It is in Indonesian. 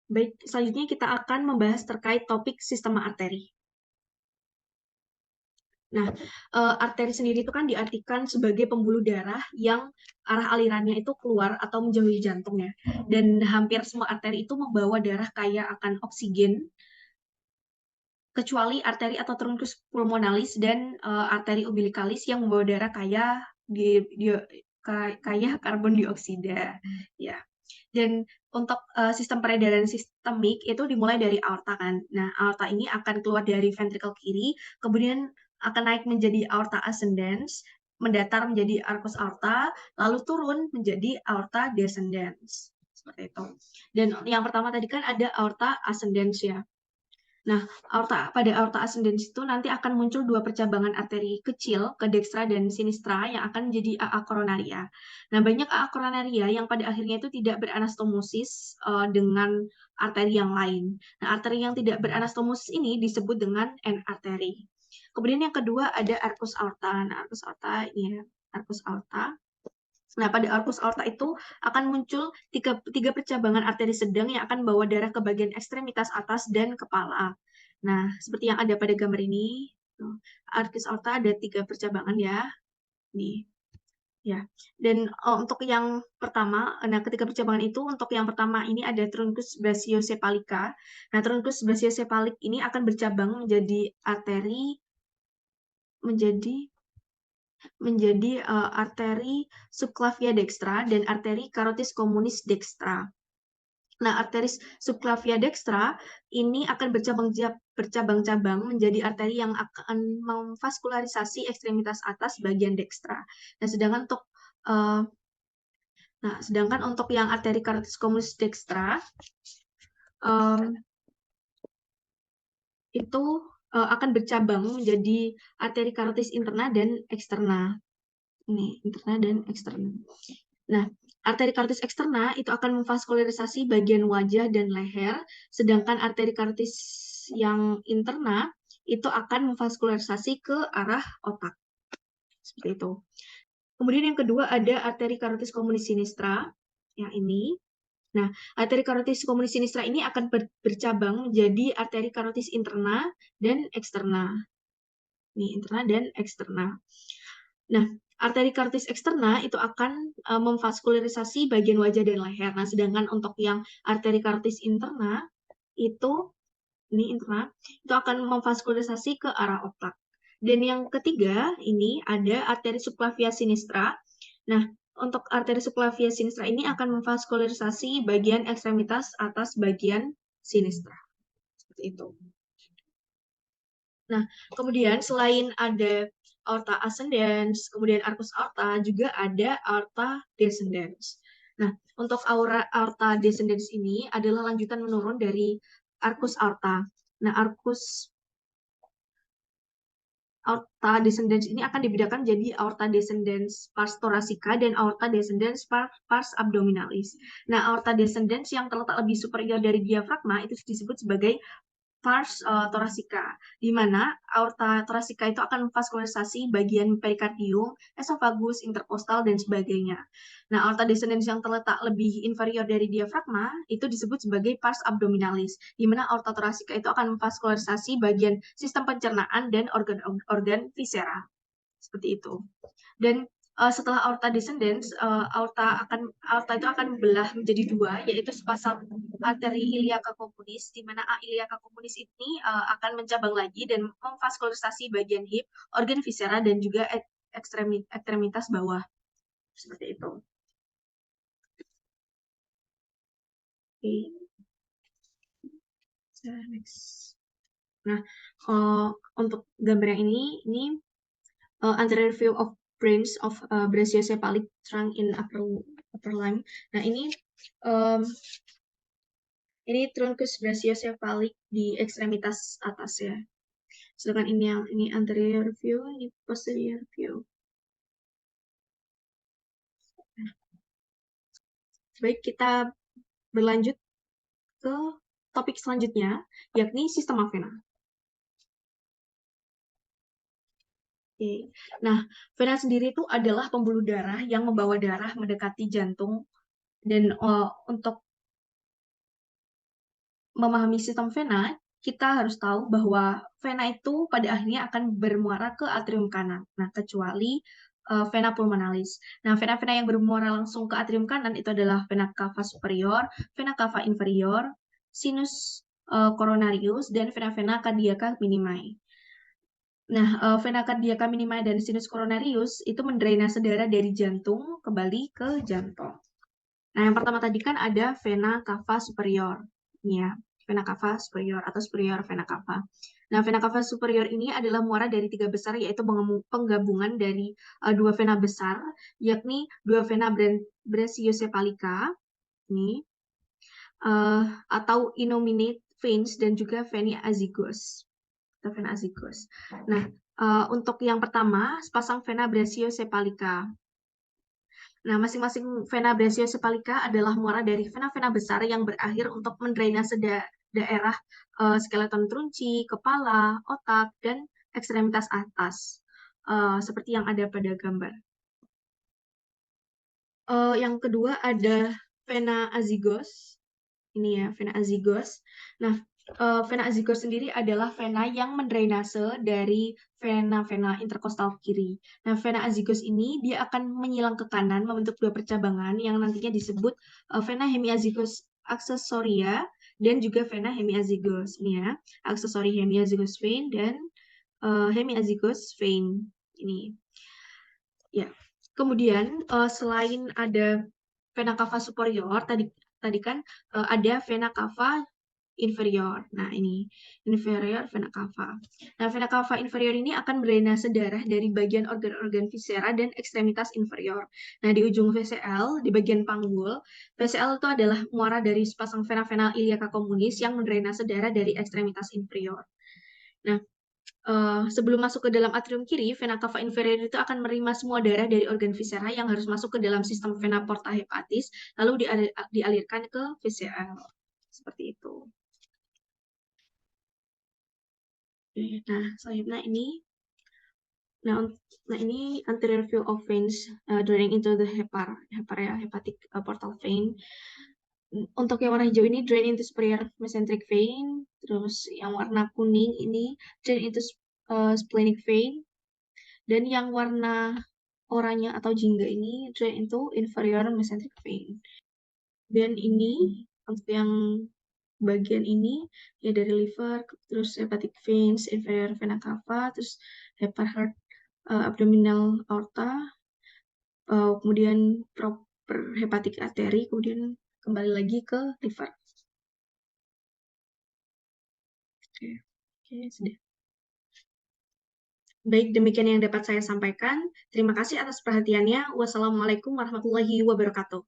Baik, selanjutnya kita akan membahas terkait topik sistema arteri. Nah, arteri sendiri itu kan diartikan sebagai pembuluh darah yang arah alirannya itu keluar atau menjauhi jantung ya. Dan hampir semua arteri itu membawa darah kaya akan oksigen, kecuali arteri atau truncus pulmonalis dan arteri umbilicalis yang membawa darah kaya karbon dioksida. Ya. Dan untuk sistem peredaran sistemik itu dimulai dari aorta kan. Nah, aorta ini akan keluar dari ventrikel kiri, kemudian akan naik menjadi aorta ascendens, mendatar menjadi arcus aorta, lalu turun menjadi aorta descendens. Seperti itu. Dan yang pertama tadi kan ada aorta ascendens ya. Nah, pada aorta ascendens itu nanti akan muncul dua percabangan arteri kecil ke dekstra dan sinistra yang akan menjadi AA koronaria. Nah, banyak AA koronaria yang pada akhirnya itu tidak beranastomosis dengan arteri yang lain. Nah, arteri yang tidak beranastomosis ini disebut dengan N-arteri. Kemudian yang kedua ada arcus aorta. Nah, arcus aorta ini ya, arcus aorta. Nah, pada arcus aorta itu akan muncul tiga percabangan arteri sedang yang akan membawa darah ke bagian ekstremitas atas dan kepala. Nah, seperti yang ada pada gambar ini, arcus aorta ada tiga percabangan ya. Nih, ya. Dan untuk yang pertama, nah ketika percabangan itu, untuk yang pertama ini ada truncus brachiocephalica. Nah, truncus brachiocephalic ini akan bercabang menjadi arteri arteri subclavia dextra dan arteri carotis communis dextra. Nah, arteri subclavia dextra ini akan bercabang-cabang menjadi arteri yang akan memvaskularisasi ekstremitas atas bagian dextra. uh, sedangkan untuk yang arteri carotis communis dextra um, itu akan bercabang menjadi arteri carotis interna dan eksterna. Ini interna dan eksterna. Nah, arteri karotis eksterna itu akan memvaskularisasi bagian wajah dan leher, sedangkan arteri karotis yang interna itu akan memvaskularisasi ke arah otak. Seperti itu. Kemudian yang kedua ada arteri karotis communis sinistra, yang ini. Nah, arteri karotis communis sinistra ini akan bercabang menjadi arteri karotis interna dan eksterna. Nih, interna dan eksterna. Nah, arteri karotis eksterna itu akan memvaskularisasi bagian wajah dan leher. Nah, sedangkan untuk yang arteri karotis interna itu ini interna itu akan memvaskularisasi ke arah otak. Dan yang ketiga ini ada arteri subclavia sinistra. Nah, untuk arteri subclavia sinistra ini akan memvaskularisasi bagian ekstremitas atas bagian sinistra. Seperti itu. Nah, kemudian selain ada aorta ascendens, kemudian arcus aorta, juga ada aorta descendens. Nah, untuk aorta descendens ini adalah lanjutan menurun dari arcus aorta. Nah, arcus aorta descendens ini akan dibedakan jadi aorta descendens pars thoracica dan aorta descendens pars abdominalis. Nah, aorta descendens yang terletak lebih superior dari diafragma itu disebut sebagai pars thoracica, di mana aorta thoracica itu akan memvaskularisasi bagian perikardium, esofagus, interkostal, dan sebagainya. Nah, aorta descendens yang terletak lebih inferior dari diafragma itu disebut sebagai pars abdominalis, di mana aorta thoracica itu akan memvaskularisasi bagian sistem pencernaan dan organ-organ viscera. Seperti itu. Dan setelah aorta descendens, aorta itu akan belah menjadi dua, yaitu sepasang arteri iliaca communis, di mana iliaca communis ini akan mencabang lagi dan memvaskularisasi bagian hip, organ viscera, dan juga ekstremitas bawah. Seperti itu. Nah, untuk gambar yang ini anterior view of brains of brachiocephalic trunk in upper limb. Nah, ini truncus brachiocephalic di ekstremitas atas ya. Sedangkan ini anterior view, ini posterior view. Nah, baik, kita berlanjut ke topik selanjutnya, yakni sistema vena. Oke. Nah, vena sendiri itu adalah pembuluh darah yang membawa darah mendekati jantung dan untuk memahami sistem vena, kita harus tahu bahwa vena itu pada akhirnya akan bermuara ke atrium kanan. Nah, kecuali vena pulmonalis. Nah, vena-vena yang bermuara langsung ke atrium kanan itu adalah vena cava superior, vena cava inferior, sinus coronarius, dan vena-vena cardiaca minimae. Nah, vena cardiaca minimae dan sinus coronarius itu mendrainase darah dari jantung kembali ke jantung. Nah, yang pertama tadi kan ada vena cava superior. Ini ya, vena cava superior atau superior vena cava. Nah, vena cava superior ini adalah muara dari tiga besar, yaitu penggabungan dari dua vena besar, yakni dua vena brachiocephalica, ini, atau innominate veins, dan juga vena azygos. Vena azygos. Nah, untuk yang pertama, sepasang vena brachiocephalica. Nah, masing-masing vena brachiocephalica adalah muara dari vena-vena besar yang berakhir untuk mendrainase daerah skeleton trunci, kepala, otak, dan ekstremitas atas, seperti yang ada pada gambar. Yang kedua ada vena azygos. Ini ya, vena azygos. Nah, vena azygos sendiri adalah vena yang mendrainase dari vena-vena interkostal kiri. Nah, vena azygos ini dia akan menyilang ke kanan membentuk dua percabangan yang nantinya disebut vena hemiazygos accessoria dan juga vena hemiazygos. Ini ya, accessory hemiazygos vein dan hemiazygos vein. Ini. Ya. Kemudian selain ada vena cava superior, tadi kan ada vena cava inferior. Nah, ini inferior vena cava. Nah, vena cava inferior ini akan drainase darah dari bagian organ-organ viscera dan ekstremitas inferior. Nah, di ujung VCL, di bagian panggul, VCL itu adalah muara dari sepasang vena-vena iliaca communis yang mendrainase darah dari ekstremitas inferior. Nah, sebelum masuk ke dalam atrium kiri, vena cava inferior itu akan menerima semua darah dari organ viscera yang harus masuk ke dalam sistem vena porta hepatis, lalu dialirkan ke VCL. Seperti itu. Nah, selanjutnya ini, nah ini anterior view of veins draining into the hepatic portal vein. Untuk yang warna hijau ini drain into superior mesenteric vein, terus yang warna kuning ini drain into splenic vein, dan yang warna oranye atau jingga ini drain into inferior mesenteric vein. Dan ini untuk yang bagian ini ya dari liver, terus hepatic veins, inferior vena cava, terus heart, abdominal aorta, kemudian proper hepatic artery, kemudian kembali lagi ke liver. Oke, sudah. Baik, demikian yang dapat saya sampaikan. Terima kasih atas perhatiannya. Wassalamualaikum warahmatullahi wabarakatuh.